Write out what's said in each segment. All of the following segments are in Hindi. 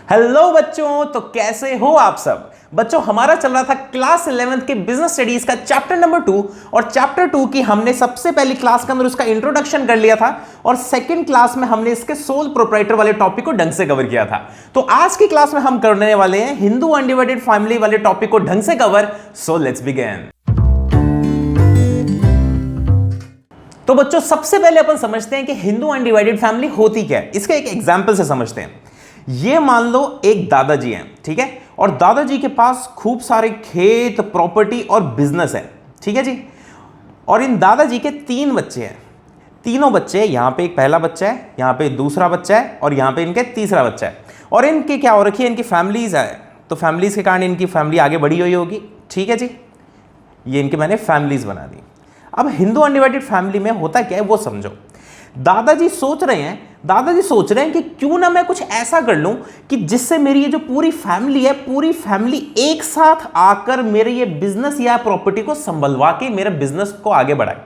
हेलो बच्चों, तो कैसे हो आप सब। बच्चों, हमारा चल रहा था क्लास 11th के बिजनेस स्टडीज का चैप्टर नंबर 2 और चैप्टर 2 की हमने सबसे पहली क्लास के अंदर उसका इंट्रोडक्शन कर लिया था और सेकंड क्लास में हमने इसके सोल प्रोप्राइटर वाले टॉपिक को ढंग से कवर किया था। तो आज की क्लास में हम करने वाले हैं हिंदू अनडिवाइडेड फैमिली वाले टॉपिक को ढंग से कवर। So let's begin. तो बच्चों, सबसे पहले अपन समझते हैं कि हिंदू अनडिवाइडेड फैमिली होती क्या है। इसके एक एग्जांपल से समझते हैं। ये मान लो एक दादाजी हैं, ठीक है, और दादाजी के पास खूब सारे खेत, प्रॉपर्टी और बिजनेस है, ठीक है जी। और इन दादाजी के 3 बच्चे हैं। तीनों बच्चे, यहां पे एक पहला बच्चा है, यहां पे दूसरा बच्चा है और यहां पे इनके तीसरा बच्चा है। और इनके क्या हो रखी है, इनकी फैमिलीज है, तो फैमिलीज के कारण इनकी फैमिली आगे बढ़ी हुई होगी, ठीक है जी। ये इनके मैंने फैमिलीज बना दी। अब हिंदू अनडिवाइडेड फैमिली में होता क्या है वो समझो। दादाजी सोच रहे हैं कि क्यों ना मैं कुछ ऐसा कर लूं कि जिससे मेरी ये जो पूरी फैमिली है, पूरी फैमिली एक साथ आकर मेरे ये बिजनेस या प्रॉपर्टी को संभलवा के मेरे बिजनेस को आगे बढ़ाए।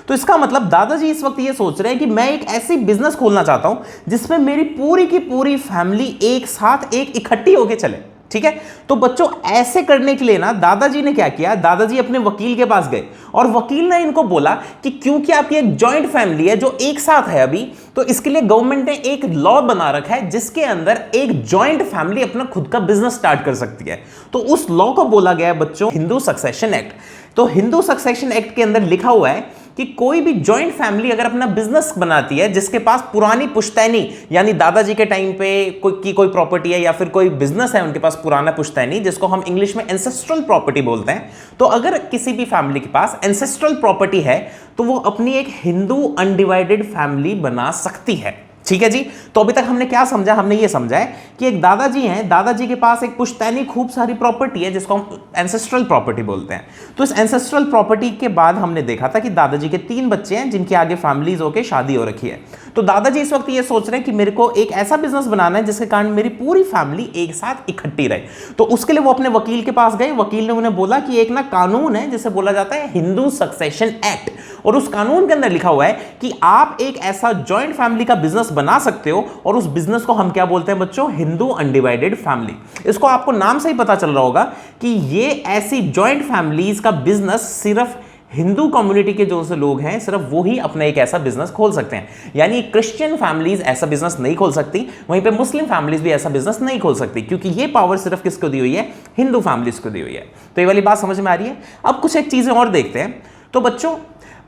तो इसका मतलब दादाजी इस वक्त ये सोच रहे हैं कि मैं एक ऐसी बिजनेस खोलना चाहता हूं जिसमें मेरी पूरी की पूरी फैमिली एक साथ इकट्ठी होके चले, ठीक है। तो बच्चों, ऐसे करने के लिए ना दादाजी ने क्या किया, दादाजी अपने वकील के पास गए और वकील ने इनको बोला कि क्योंकि आपकी एक जॉइंट फैमिली है जो एक साथ है अभी, तो इसके लिए गवर्नमेंट ने एक लॉ बना रखा है जिसके अंदर एक जॉइंट फैमिली अपना खुद का बिजनेस स्टार्ट कर सकती है। तो उस लॉ को बोला गया है बच्चों हिंदू सक्सेशन एक्ट। तो हिंदू सक्सेशन एक्ट के अंदर लिखा हुआ है कि कोई भी जॉइंट फैमिली अगर अपना बिजनेस बनाती है जिसके पास पुरानी पुश्तैनी यानी दादाजी के टाइम पे कोई प्रॉपर्टी है या फिर कोई बिजनेस है उनके पास पुराना पुश्तैनी, जिसको हम इंग्लिश में एंसेस्ट्रल प्रॉपर्टी बोलते हैं। तो अगर किसी भी फैमिली के पास एंसेस्ट्रल प्रॉपर्टी है तो वो अपनी एक हिंदू अनडिवाइडेड फैमिली बना सकती है, ठीक है जी। तो अभी तक हमने क्या समझा, हमने ये समझा है कि एक दादाजी हैं, दादाजी के पास एक पुश्तैनी खूब सारी प्रॉपर्टी है जिसको हम एंसेस्ट्रल प्रॉपर्टी बोलते हैं। तो इस एंसेस्ट्रल प्रॉपर्टी के बाद हमने देखा था कि दादाजी के 3 बच्चे हैं जिनके आगे फैमिलीज होके शादी हो रखी है। तो दादाजी इस वक्त ये सोच रहे हैं कि मेरे को एक ऐसा बिजनेस बनाना है जिसके कारण मेरी पूरी फैमिली एक साथ इकट्ठी रहे। तो उसके लिए वो अपने वकील के पास गए। वकील ने उन्हें बोला कि एक ना कानून है जिसे बोला जाता है हिंदू सक्सेशन एक्ट, और उस कानून के अंदर लिखा हुआ है कि आप एक ऐसा जॉइंट फैमिली का बिजनेस बना सकते हो और उस बिजनेस को हम क्या बोलते हैं बच्चों, हिंदू अनडिवाइडेड फैमिली। इसको आपको नाम से ही पता चल रहा होगा कि ये ऐसी जॉइंट फैमिलीज का बिजनेस सिर्फ हिंदू कम्युनिटी के जो से लोग हैं सिर्फ वो ही अपना एक ऐसा बिजनेस खोल सकते हैं। यानी क्रिश्चियन फैमिलीज ऐसा बिजनेस नहीं खोल सकती, वहीं पे मुस्लिम फैमिलीज भी ऐसा बिजनेस नहीं खोल सकती, क्योंकि ये पावर सिर्फ किसको दी हुई है, हिंदू फैमिलीज को दी हुई है। तो ये वाली बात समझ में आ रही है। अब कुछ एक चीजें और देखते हैं। तो बच्चों,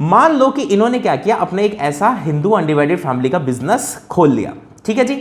मान लो कि इन्होंने क्या किया, अपने एक ऐसा हिंदू अनडिवाइडेड फैमिली का बिजनेस खोल लिया, ठीक है जी।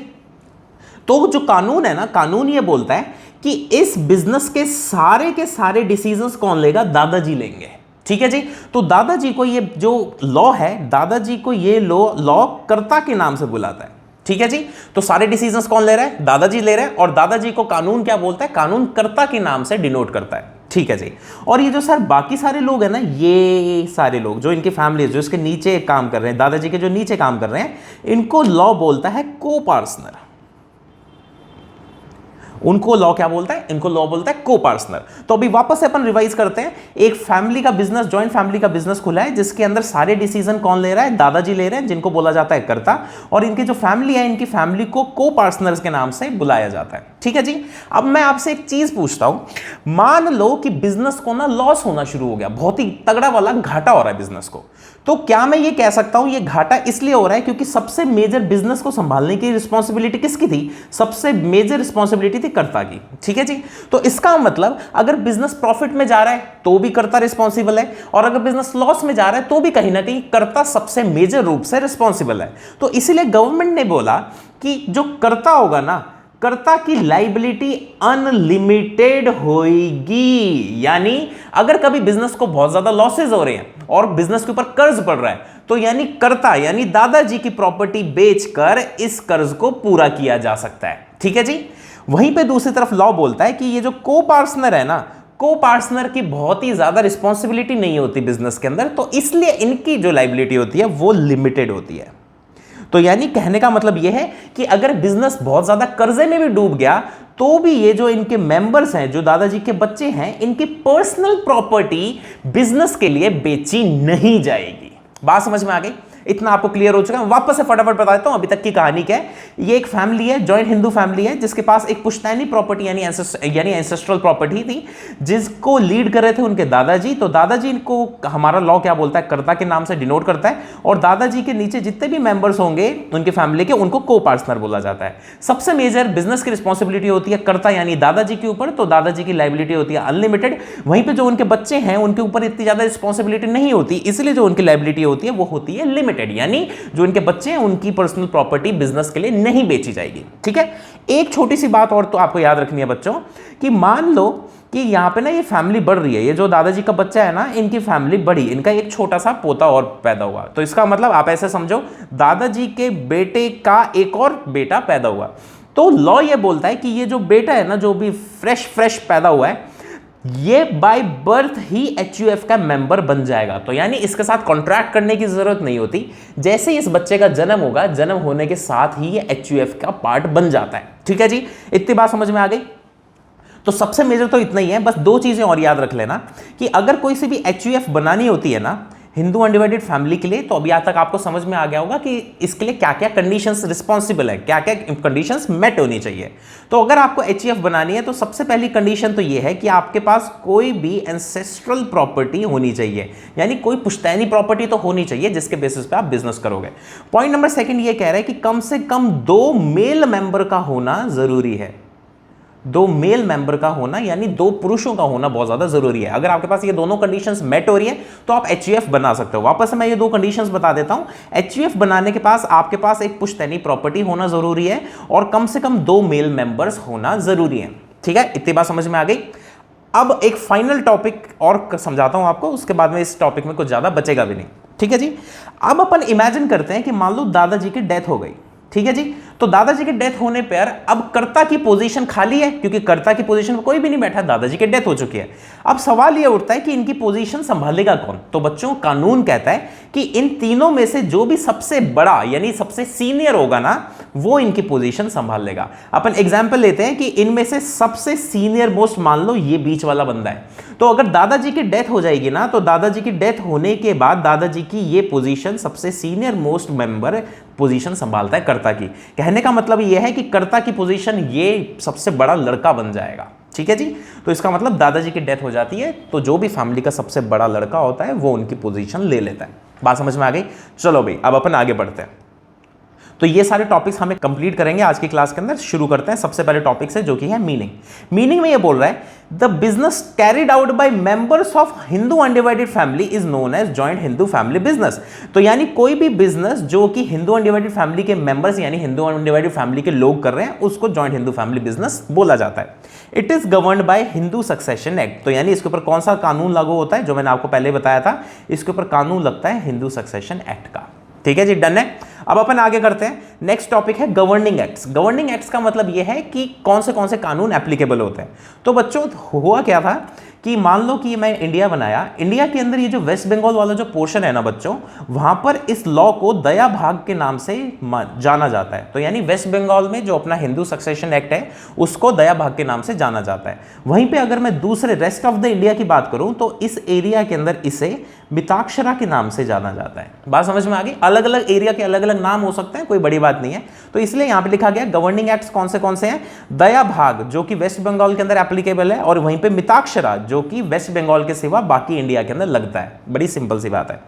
तो जो कानून है ना, कानून ये बोलता है कि इस बिजनेस के सारे डिसीजंस कौन लेगा, दादाजी लेंगे, ठीक है जी। तो दादाजी को ये जो लॉ है, दादाजी को ये लॉ कर्ता के नाम से बुलाता है, ठीक है जी। तो सारे डिसीजंस कौन ले रहा है, दादाजी ले रहे हैं, और दादाजी को कानून क्या बोलता है, कानून कर्ता के नाम से डिनोट करता है, ठीक है जी। और ये जो सर बाकी सारे लोग हैं ना, ये सारे लोग जो इनकी फैमिली जो इसके नीचे काम कर रहे हैं, दादाजी के जो नीचे काम कर रहे हैं, इनको लॉ बोलता है को पार्टनर। उनको लॉ क्या बोलता है, इनको लॉ बोलता है को पार्टनर। तो अभी वापस से अपन रिवाइज करते हैं। एक फैमिली का बिजनेस, जॉइंट फैमिली का बिजनेस खुला है जिसके अंदर सारे डिसीजन कौन ले रहा है, दादाजी ले रहे हैं, जिनको बोला जाता है कर्ता, और इनकी जो फैमिली है, इनकी फैमिली को को पार्टनर्स के नाम से बुलाया जाता है, ठीक है जी। अब मैं आपसे एक चीज पूछता हूं, मान लो कि बिजनेस को ना लॉस होना शुरू हो गया, बहुत ही तगड़ा वाला घाटा हो रहा है बिजनेस को। तो क्या मैं ये कह सकता हूं ये घाटा इसलिए हो रहा है क्योंकि सबसे मेजर बिजनेस को संभालने की रिस्पॉन्सिबिलिटी किसकी थी, सबसे मेजर रिस्पॉन्सिबिलिटी थी कर्ता की, ठीक है जी। तो इसका मतलब अगर बिजनेस प्रॉफिट में जा रहा है तो भी कर्ता रिस्पॉन्सिबल है, और अगर बिजनेस लॉस में जा रहा है तो भी कहीं ना कहीं कर्ता सबसे मेजर रूप से रिस्पॉन्सिबल है। तो इसीलिए गवर्नमेंट ने बोला कि जो कर्ता होगा ना, कर्ता की लाइबिलिटी अनलिमिटेड होगी। यानी अगर कभी बिजनेस को बहुत ज्यादा लॉसेज हो रहे हैं और बिजनेस के ऊपर कर्ज पड़ रहा है, तो यानी कर्ता यानी दादाजी की प्रॉपर्टी बेचकर इस कर्ज को पूरा किया जा सकता है, ठीक है जी। वहीं पे दूसरी तरफ लॉ बोलता है कि ये जो को पार्टनर है ना, को पार्टनर की बहुत ही ज्यादा रिस्पॉन्सिबिलिटी नहीं होती बिजनेस के अंदर, तो इसलिए इनकी जो लाइबिलिटी होती है वो लिमिटेड होती है। तो यानी कहने का मतलब यह है कि अगर बिजनेस बहुत ज्यादा कर्जे में भी डूब गया तो भी ये जो इनके मेंबर्स हैं, जो दादाजी के बच्चे हैं, इनकी पर्सनल प्रॉपर्टी बिजनेस के लिए बेची नहीं जाएगी। बात समझ में आ गई। इतना आपको क्लियर हो चुका है। वापस से फटाफट बता देता हूं अभी तक की कहानी क्या है। ये एक फैमिली है, जॉइंट हिंदू फैमिली है, जिसके पास एक पुश्तैनी प्रॉपर्टी यानी एंसेस्ट्रल प्रॉपर्टी थी, जिसको लीड कर रहे थे उनके दादाजी। तो दादाजी इनको हमारा लॉ क्या बोलता है, कर्ता के नाम से डिनोट करता है, और दादाजी के नीचे जितने भी मेंबर्स होंगे उनके फैमिली के, उनको को पार्टनर बोला जाता है। सबसे मेजर बिजनेस की रिस्पॉन्सिबिलिटी होती है कर्ता यानी दादाजी के ऊपर, तो दादाजी की लायबिलिटी होती है अनलिमिटेड। वहीं पे जो उनके बच्चे हैं उनके ऊपर इतनी ज्यादा रिस्पॉन्सिबिलिटी नहीं होती, इसलिए जो उनकी लायबिलिटी होती है वो होती है लिमिटेड, यानी जो उनके बच्चे हैं उनकी पर्सनल प्रॉपर्टी बिजनेस के लिए नहीं बेची जाएगी। ठीक है, एक छोटी सी बात और तो आपको याद रखनी है बच्चों, कि मान लो कि यहां पे ना ये फैमिली बढ़ रही है, ये जो दादाजी का बच्चा है ना, इनकी फैमिली बढ़ी, इनका एक छोटा सा पोता और पैदा हुआ, तो इसका मतलब आप ऐसे समझो दादाजी के बेटे का एक और बेटा पैदा हुआ। तो लॉ ये बोलता है कि ये जो बेटा है ना, जो भी फ्रेश पैदा हुआ है, ये बाय बर्थ ही एचयूएफ का मेंबर बन जाएगा। तो यानी इसके साथ कॉन्ट्रैक्ट करने की जरूरत नहीं होती, जैसे ही इस बच्चे का जन्म होगा, जन्म होने के साथ ही ये एचयूएफ का पार्ट बन जाता है। ठीक है जी, इतनी बात समझ में आ गई। तो सबसे मेजर तो इतना ही है, बस दो चीजें और याद रख लेना कि अगर कोई सी भी एचयूएफ बनानी होती है ना हिंदू अनडिवाइडेड फैमिली के लिए, तो अभी आज तक आपको समझ में आ गया होगा कि इसके लिए क्या क्या कंडीशंस रिस्पॉन्सिबल है, क्या क्या कंडीशंस मेट होनी चाहिए। तो अगर आपको एचईएफ बनानी है तो सबसे पहली कंडीशन तो ये है कि आपके पास कोई भी एंसेस्ट्रल प्रॉपर्टी होनी चाहिए, यानी कोई पुश्तैनी प्रॉपर्टी तो होनी चाहिए जिसके बेसिस पे आप बिजनेस करोगे। पॉइंट नंबर सेकंड ये कह रहा है कि कम से कम 2 मेल मेंबर का होना जरूरी है। 2 मेल मेंबर का होना यानी 2 पुरुषों का होना बहुत ज्यादा जरूरी है। अगर आपके पास ये दोनों कंडीशंस मेट हो रही है तो आप एचयूएफ बना सकते हो। वापस से मैं ये 2 कंडीशंस बता देता हूं। एचयूएफ बनाने के पास आपके पास एक पुश्तैनी प्रॉपर्टी होना जरूरी है और कम से कम 2 मेल मेंबर्स होना जरूरी है। ठीक है, इतनी बात समझ में आ गई। अब एक फाइनल टॉपिक और समझाता हूं आपको, उसके बाद में इस टॉपिक में कुछ ज्यादा बचेगा भी नहीं। ठीक है जी, अब अपन इमेजिन करते हैं कि मान लो दादाजी की डेथ हो गई। ठीक है जी, तो दादाजी की डेथ होने पर अब कर्ता की पोजीशन खाली है, क्योंकि कर्ता की पोजीशन में कोई भी नहीं बैठा, दादाजी की डेथ हो चुकी है। अब सवाल यह उठता है कि इनकी पोजीशन संभालेगा कौन। तो बच्चों, कानून कहता है कि इन तीनों में से जो भी सबसे बड़ा यानी सबसे सीनियर होगा ना, वो इनकी पोजीशन संभाल लेगा। अपन एग्जाम्पल लेते हैं कि इनमें से सबसे सीनियर मोस्ट मान लो ये बीच वाला बंदा है। तो अगर दादाजी की डेथ हो जाएगी ना, तो दादाजी की डेथ होने के बाद दादाजी की ये पोजीशन सबसे सीनियर मोस्ट मेंबर पोजीशन संभालता है कर्ता की। कहने का मतलब यह है कि कर्ता की पोजीशन ये सबसे बड़ा लड़का बन जाएगा। ठीक है जी, तो इसका मतलब दादाजी की डेथ हो जाती है तो जो भी फैमिली का सबसे बड़ा लड़का होता है वो उनकी पोजीशन ले लेता है। बात समझ में आ गई? चलो भाई, अब अपन आगे बढ़ते हैं। तो ये सारे टॉपिक्स हमें कंप्लीट करेंगे आज की क्लास के अंदर। शुरू करते हैं सबसे पहले टॉपिक से, जो कि है मीनिंग। मीनिंग में ये बोल रहा है the business carried out by members of Hindu undivided family is known as joint Hindu family business. तो यानी कोई भी बिजनेस जो कि हिंदू अनडिवाइडेड फैमिली के मेंबर्स यानी हिंदू अनडिवाइडेड फैमिली के लोग कर रहे हैं, उसको जॉइंट हिंदू फैमिली बिजनेस बोला जाता है। It is governed bye Hindu succession act. तो यानी इसके ऊपर कौन सा कानून लागू होता है, जो मैंने आपको पहले बताया था, इसके ऊपर कानून लगता है हिंदू सक्सेशन एक्ट का। ठीक है जी, डन है। अब अपन आगे करते हैं। नेक्स्ट टॉपिक है गवर्निंग एक्ट्स। गवर्निंग एक्ट्स का मतलब यह है कि कौन से कानून एप्लीकेबल होते हैं। तो बच्चों, हुआ क्या था कि मान लो कि मैं इंडिया बनाया, इंडिया के अंदर ये जो वेस्ट बंगाल वाला जो पोर्शन है ना बच्चों, वहां पर इस लॉ को दया भाग के नाम से जाना जाता है। तो यानी वेस्ट बंगाल में जो अपना हिंदू सक्सेशन एक्ट है उसको दया भाग के नाम से जाना जाता है। वहीं पे अगर मैं दूसरे रेस्ट ऑफ द इंडिया की बात करूं तो इस एरिया के अंदर इसे मिताक्षरा के नाम से जाना जाता है। बात समझ में आ गई? अलग अलग एरिया के अलग अलग नाम हो सकते हैं, कोई बड़ी बात नहीं है। तो इसलिए यहां पे लिखा गया गवर्निंग एक्ट्स कौन से हैं। दया भाग जो कि वेस्ट बंगाल के अंदर एप्लीकेबल है, और वहीं पे मिताक्षरा जो कि वेस्ट बंगाल के सिवा बाकी इंडिया के अंदर लगता है। बड़ी सिंपल सी बात है।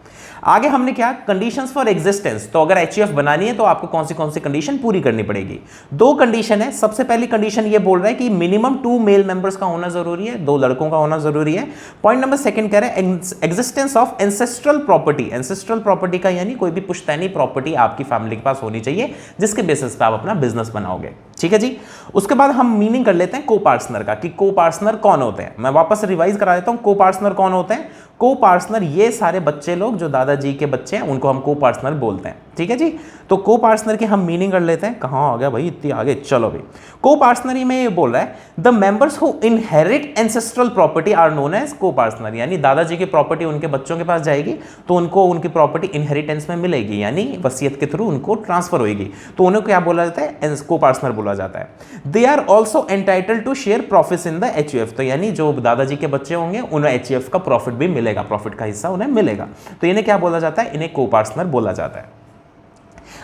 आगे हमने क्या, कंडीशंस फॉर एग्जिस्टेंस। तो अगर एचयूएफ बनानी है तो आपको कौन सी कंडीशन पूरी करनी पड़ेगी। 2 कंडीशन है। सबसे पहली कंडीशन ये बोल रहा है कि मिनिमम 2 मेल मेंबर्स का होना जरूरी है, 2 लड़कों का होना जरूरी है। पॉइंट नंबर सेकंड कह रहे हैं existence of ancestral property. Ancestral property का यानी कोई भी पुश्तैनी प्रॉपर्टी आपकी फैमिली के पास होनी चाहिए, जिसके बेसिस पे आप अपना बिजनेस बनाओगे। ठीक है जी। उसके बाद हम मीनिंग कर लेते हैं को पार्टनर का, कि को पार्टनर कौन होते हैं। मैं वापस रिवाइज करा देता हूं, को पार्टनर कौन होते हैं। को पार्टनर ये सारे बच्चे लोग जो दादाजी के बच्चे हैं उनको हम को पार्टनर बोलते हैं। ठीक है जी। तो को पार्टनर की हम मीनिंग कर लेते हैं। कहां आ गया भाई, इतनी आगे, चलो भाई। को पार्टनरी में ये बोल रहा है the members who inherit ancestral property are known as को पार्टनर। यानी दादाजी की प्रॉपर्टी उनके बच्चों के पास जाएगी तो उनको उनकी प्रॉपर्टी इनहेरिटेंस में मिलेगी, यानी वसीयत के थ्रू उनको ट्रांसफर होगी, तो उन्हें क्या बोला जाता है, को पार्टनर बोला बोला जाता है। They are also entitled to share profits in the HUF, तो यानी जो दादाजी के बच्चे होंगे उन्हें एचयूएफ का प्रॉफिट भी मिलेगा, प्रॉफिट का हिस्सा उन्हें मिलेगा। तो इन्हें क्या बोला जाता है? इन्हें को पार्टनर बोला जाता है।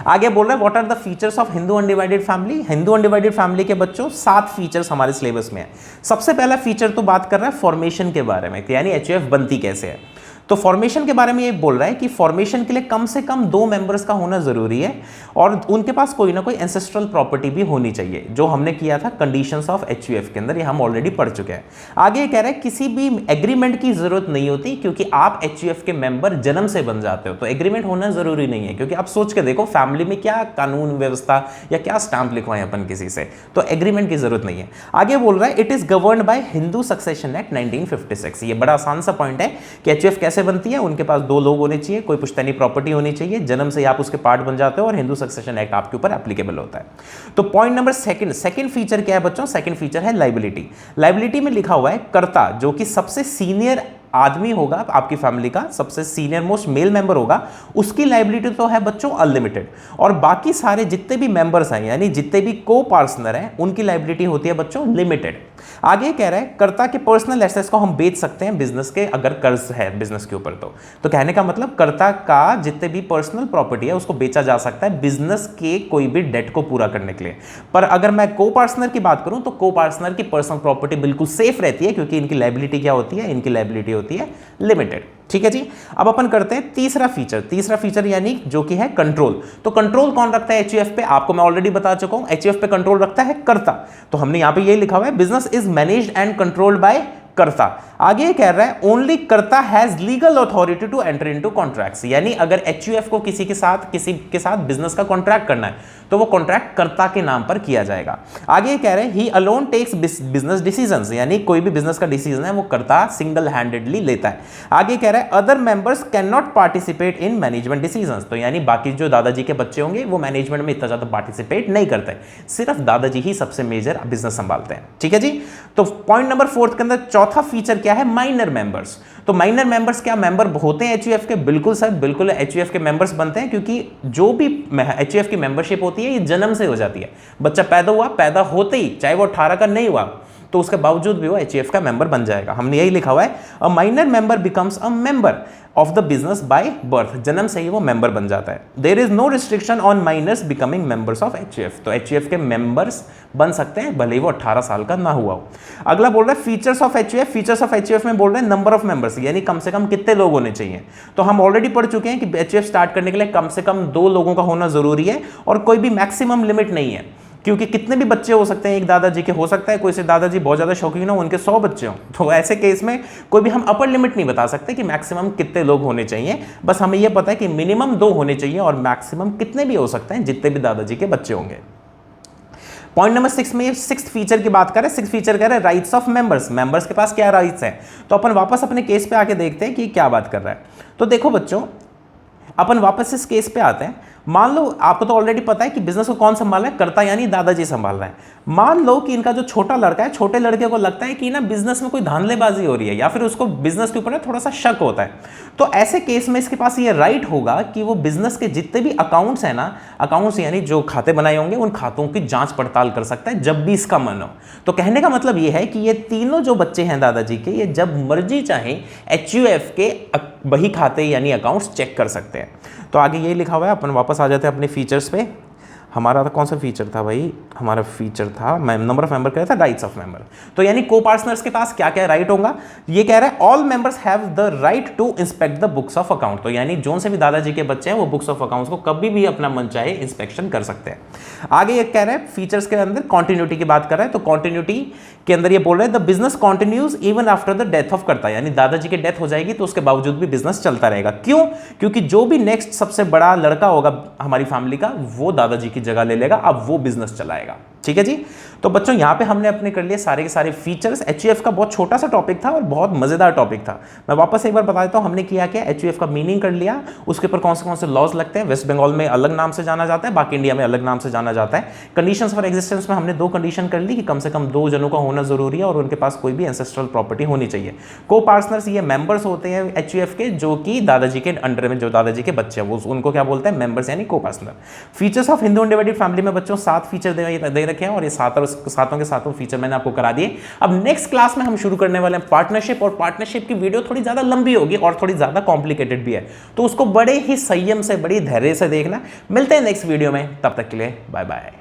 आगे बोल रहे हैं what are the features of Hindu undivided family. Hindu undivided family के बच्चों 7 फीचर्स हमारे सिलेबस में है। सबसे पहला फीचर तो बात कर रहा है फॉर्मेशन के बारे में, यानी एचयूएफ बनती कैसे है। तो फॉर्मेशन के बारे में ये बोल रहा है कि फॉर्मेशन के लिए कम से कम 2 मेंबर्स का होना जरूरी है और उनके पास कोई ना कोई एंसेस्ट्रल प्रॉपर्टी भी होनी चाहिए, जो हमने किया था कंडीशंस ऑफ एचयूएफ के अंदर, ये हम ऑलरेडी पढ़ चुके हैं। आगे कह रहा है किसी भी एग्रीमेंट की जरूरत नहीं होती, क्योंकि आप एचयूएफ के मेंबर जन्म से बन जाते हो, तो एग्रीमेंट होना जरूरी नहीं है। क्योंकि आप सोच के देखो फैमिली में क्या कानून व्यवस्था या क्या स्टाम्प लिखवाएं अपन किसी से, तो एग्रीमेंट की जरूरत नहीं है। आगे बोल रहा है it is governed bye Hindu succession act 1956। ये बड़ा आसान सा पॉइंट है कि एचयूएफ कैसे बनती है। उनके पास 2 लोग होने चाहिए, कोई पुश्तैनी प्रॉपर्टी होनी चाहिए, जन्म से आप उसके पार्ट बन जाते हो और हिंदू सक्सेशन एक्ट आपके ऊपर एप्लीकेबल होता है। तो पॉइंट नंबर सेकंड फीचर क्या है बच्चों? सेकंड फीचर है लायबिलिटी। लायबिलिटी में लिखा हुआ है कर्ता, जो कि सबसे सीनियर आदमी होगा आपकी फैमिली का, सबसे सीनियर मोस्ट मेल मेंबर होगा, उसकी लायबिलिटी तो है बच्चों अनलिमिटेड, और बाकी सारे जितने भी मेंबर्स हैं यानी जितने भी को पार्टनर हैं उनकी लायबिलिटी होती है बच्चों लिमिटेड। आगे कह रहा है कर्ता के पर्सनल एसेट्स को हम बेच सकते हैं बिजनेस के, अगर कर्ज है बिजनेस के ऊपर तो कहने का मतलब कर्ता का जितने भी पर्सनल प्रॉपर्टी है उसको बेचा जा सकता है बिजनेस के कोई भी डेट को पूरा करने के लिए। पर अगर मैं को पार्टनर की बात करूं तो को पार्टनर की पर्सनल प्रॉपर्टी बिल्कुल सेफ रहती है, क्योंकि इनकी लायबिलिटी क्या होती है? इनकी लायबिलिटी होती है लिमिटेड। ठीक है जी। अब अपन करते हैं तीसरा फीचर यानी जो कि है कंट्रोल। तो कंट्रोल कौन रखता है एचयूएफ पे? आपको मैं ऑलरेडी बता चुका हूं, एचयूएफ पे कंट्रोल रखता है कर्ता। तो हमने यहां पे ये लिखा हुआ है business is managed and controlled by karta. आगे कह रहा है only karta has legal authority to enter into contracts, यानी अगर एचयूएफ को किसी के साथ बिजनेस का कॉन्ट्रैक्ट करना है तो वो कॉन्ट्रैक्ट कर्ता के नाम पर किया जाएगा। आगे कह रहे हैं he alone takes business decisions, यानी कोई भी बिजनेस का डिसीजन है वो कर्ता सिंगल हैंडेडली लेता है। आगे कह रहा है other members can not participate in management decisions, तो यानी बाकी जो दादाजी के बच्चे होंगे वो मैनेजमेंट में इतना ज्यादा पार्टिसिपेट नहीं करते, सिर्फ दादाजी ही सबसे मेजर बिजनेस संभालते हैं। ठीक है जी। तो पॉइंट नंबर 4 के अंदर चौथा फीचर क्या है? Minor members. तो माइनर मेंबर्स क्या मेंबर होते हैं एचयूएफ के? बिल्कुल सर, बिल्कुल एचयूएफ के मेंबर्स बनते हैं, क्योंकि जो भी एचयूएफ की मेंबरशिप होती है ये जन्म से हो जाती है। बच्चा पैदा होते ही, चाहे वो 18 का नहीं हुआ तो उसके बावजूद भी वो एचयूएफ का मेंबर बन जाएगा। हमने यही लिखा हुआ है a minor member becomes a member of the business by birth, जन्म से ही वो मेंबर बन जाता है। There is no restriction on minors becoming members of HUF, तो एचयूएफ के मेंबर्स बन सकते हैं भले ही वो 18 साल का ना हुआ हो। अगला बोल रहा है फीचर्स ऑफ एचयूएफ में बोल रहे हैं नंबर ऑफ मेंबर्स, यानी कम से कम कितने लोग होने चाहिए। तो हम ऑलरेडी पढ़ चुके हैं कि एचयूएफ स्टार्ट करने के लिए कम से कम 2 लोगों का होना जरूरी है और कोई भी मैक्सिमम लिमिट नहीं है, क्योंकि कितने भी बच्चे हो सकते हैं एक दादाजी के। हो सकता है कोई से दादाजी बहुत ज़्यादा शौकीन हो, उनके 100 बच्चे हों, तो ऐसे केस में कोई भी हम अपर लिमिट नहीं बता सकते कि मैक्सिमम कितने लोग होने चाहिए। बस हमें यह पता है कि मिनिमम 2 होने चाहिए और मैक्सिमम कितने भी हो सकते हैं जितने भी दादाजी के बच्चे होंगे। पॉइंट नंबर 6 में 6th फीचर की बात करें। 6th फीचर कह रहे हैं राइट्स ऑफ मेंबर्स के पास क्या राइट्स हैं। तो अपन वापस अपने केस पे आके देखते हैं कि क्या बात कर रहा है। तो देखो बच्चों, अपन वापस इस केस पे आते हैं। मान लो आपको तो ऑलरेडी पता है कि बिजनेस को कौन संभाल रहा है? कर्ता यानी दादाजी संभाल रहा है। मान लो कि इनका जो छोटा लड़का है, छोटे लड़के को लगता है कि ना बिजनेस में कोई धांधलेबाजी हो रही है या फिर उसको बिजनेस के ऊपर थोड़ा सा शक होता है, तो ऐसे केस में इसके पास ये राइट होगा कि वो बिजनेस के जितने भी अकाउंट्स हैं ना, अकाउंट्स यानी जो खाते बनाए होंगे उन खातों की जांच पड़ताल कर सकता है जब भी इसका मन हो। तो कहने का मतलब ये है कि ये तीनों जो बच्चे हैं दादाजी के, ये जब मर्जी चाहे एचयूएफ के वही खाते यानी अकाउंट्स चेक कर सकते हैं। तो आगे ये लिखा हुआ है, अपन वापस आ जाते हैं अपने फीचर्स पे। हमारा कौन सा फीचर था भाई? हमारा फीचर था नंबर ऑफ मेंबर, कह रहा था राइट्स ऑफ मेंबर। तो यानी को पार्टनर्स के पास क्या क्या राइट होगा? ये कह रहा है all members have the right to inspect the books of account, तो यानी जो से भी दादाजी के बच्चे हैं वो बुक्स ऑफ अकाउंट्स को कभी भी अपना मन चाहे इंस्पेक्शन कर सकते हैं। आगे ये कह रहा है फीचर्स के अंदर कॉन्टिन्यूटी की बात कर रहा है। तो कॉन्टिन्यूटी के अंदर ये बोल रहे हैं the business continues even after the death of कर्ता, यानी दादाजी की डेथ हो जाएगी तो उसके बावजूद भी बिजनेस चलता रहेगा। क्यों? क्योंकि जो भी नेक्स्ट सबसे बड़ा लड़का होगा हमारी फैमिली का, वो दादाजी की जगह ले लेगा, अब वो बिजनेस चलाएगा। ठीक है जी। तो बच्चों यहां पे हमने अपने कर लिए सारे के सारे फीचर्स। एचयूएफ का बहुत छोटा सा टॉपिक था और बहुत मजेदार टॉपिक था। मैं वापस एक बार बता देता हूं हमने किया क्या। एचयूएफ का मीनिंग कर लिया, उसके ऊपर कौन से लॉज लगते हैं। वेस्ट बंगाल में अलग नाम से जाना जाता है, बाकी इंडिया में अलग नाम से जाना जाता है। कंडीशंस फॉर एग्जिस्टेंस में हमने 2 कंडीशन कर ली कि कम से कम 2 जनों का होना जरूरी है और उनके पास कोई भी एंसेस्ट्रल प्रॉपर्टी होनी चाहिए। को पार्टनर्स ये मेंबर्स होते हैं एचयूएफ के, जो कि दादाजी के अंडर में जो दादाजी के बच्चे हैं वो उनको क्या बोलते हैं? मेंबर्स यानी को partner. Features of Hindu undivided family में बच्चों 7 फीचर दे रहे रखे हैं और ये सातों के सातों फीचर मैंने आपको करा दिए। अब नेक्स्ट क्लास में हम शुरू करने वाले हैं पार्टनरशिप, और पार्टनरशिप की वीडियो थोड़ी ज्यादा लंबी होगी और थोड़ी ज्यादा कॉम्प्लिकेटेड भी है, तो उसको बड़े ही संयम से, बड़ी धैर्य से देखना। मिलते हैं नेक्स्ट वीडियो में, तब तक के लिए बाय बाय।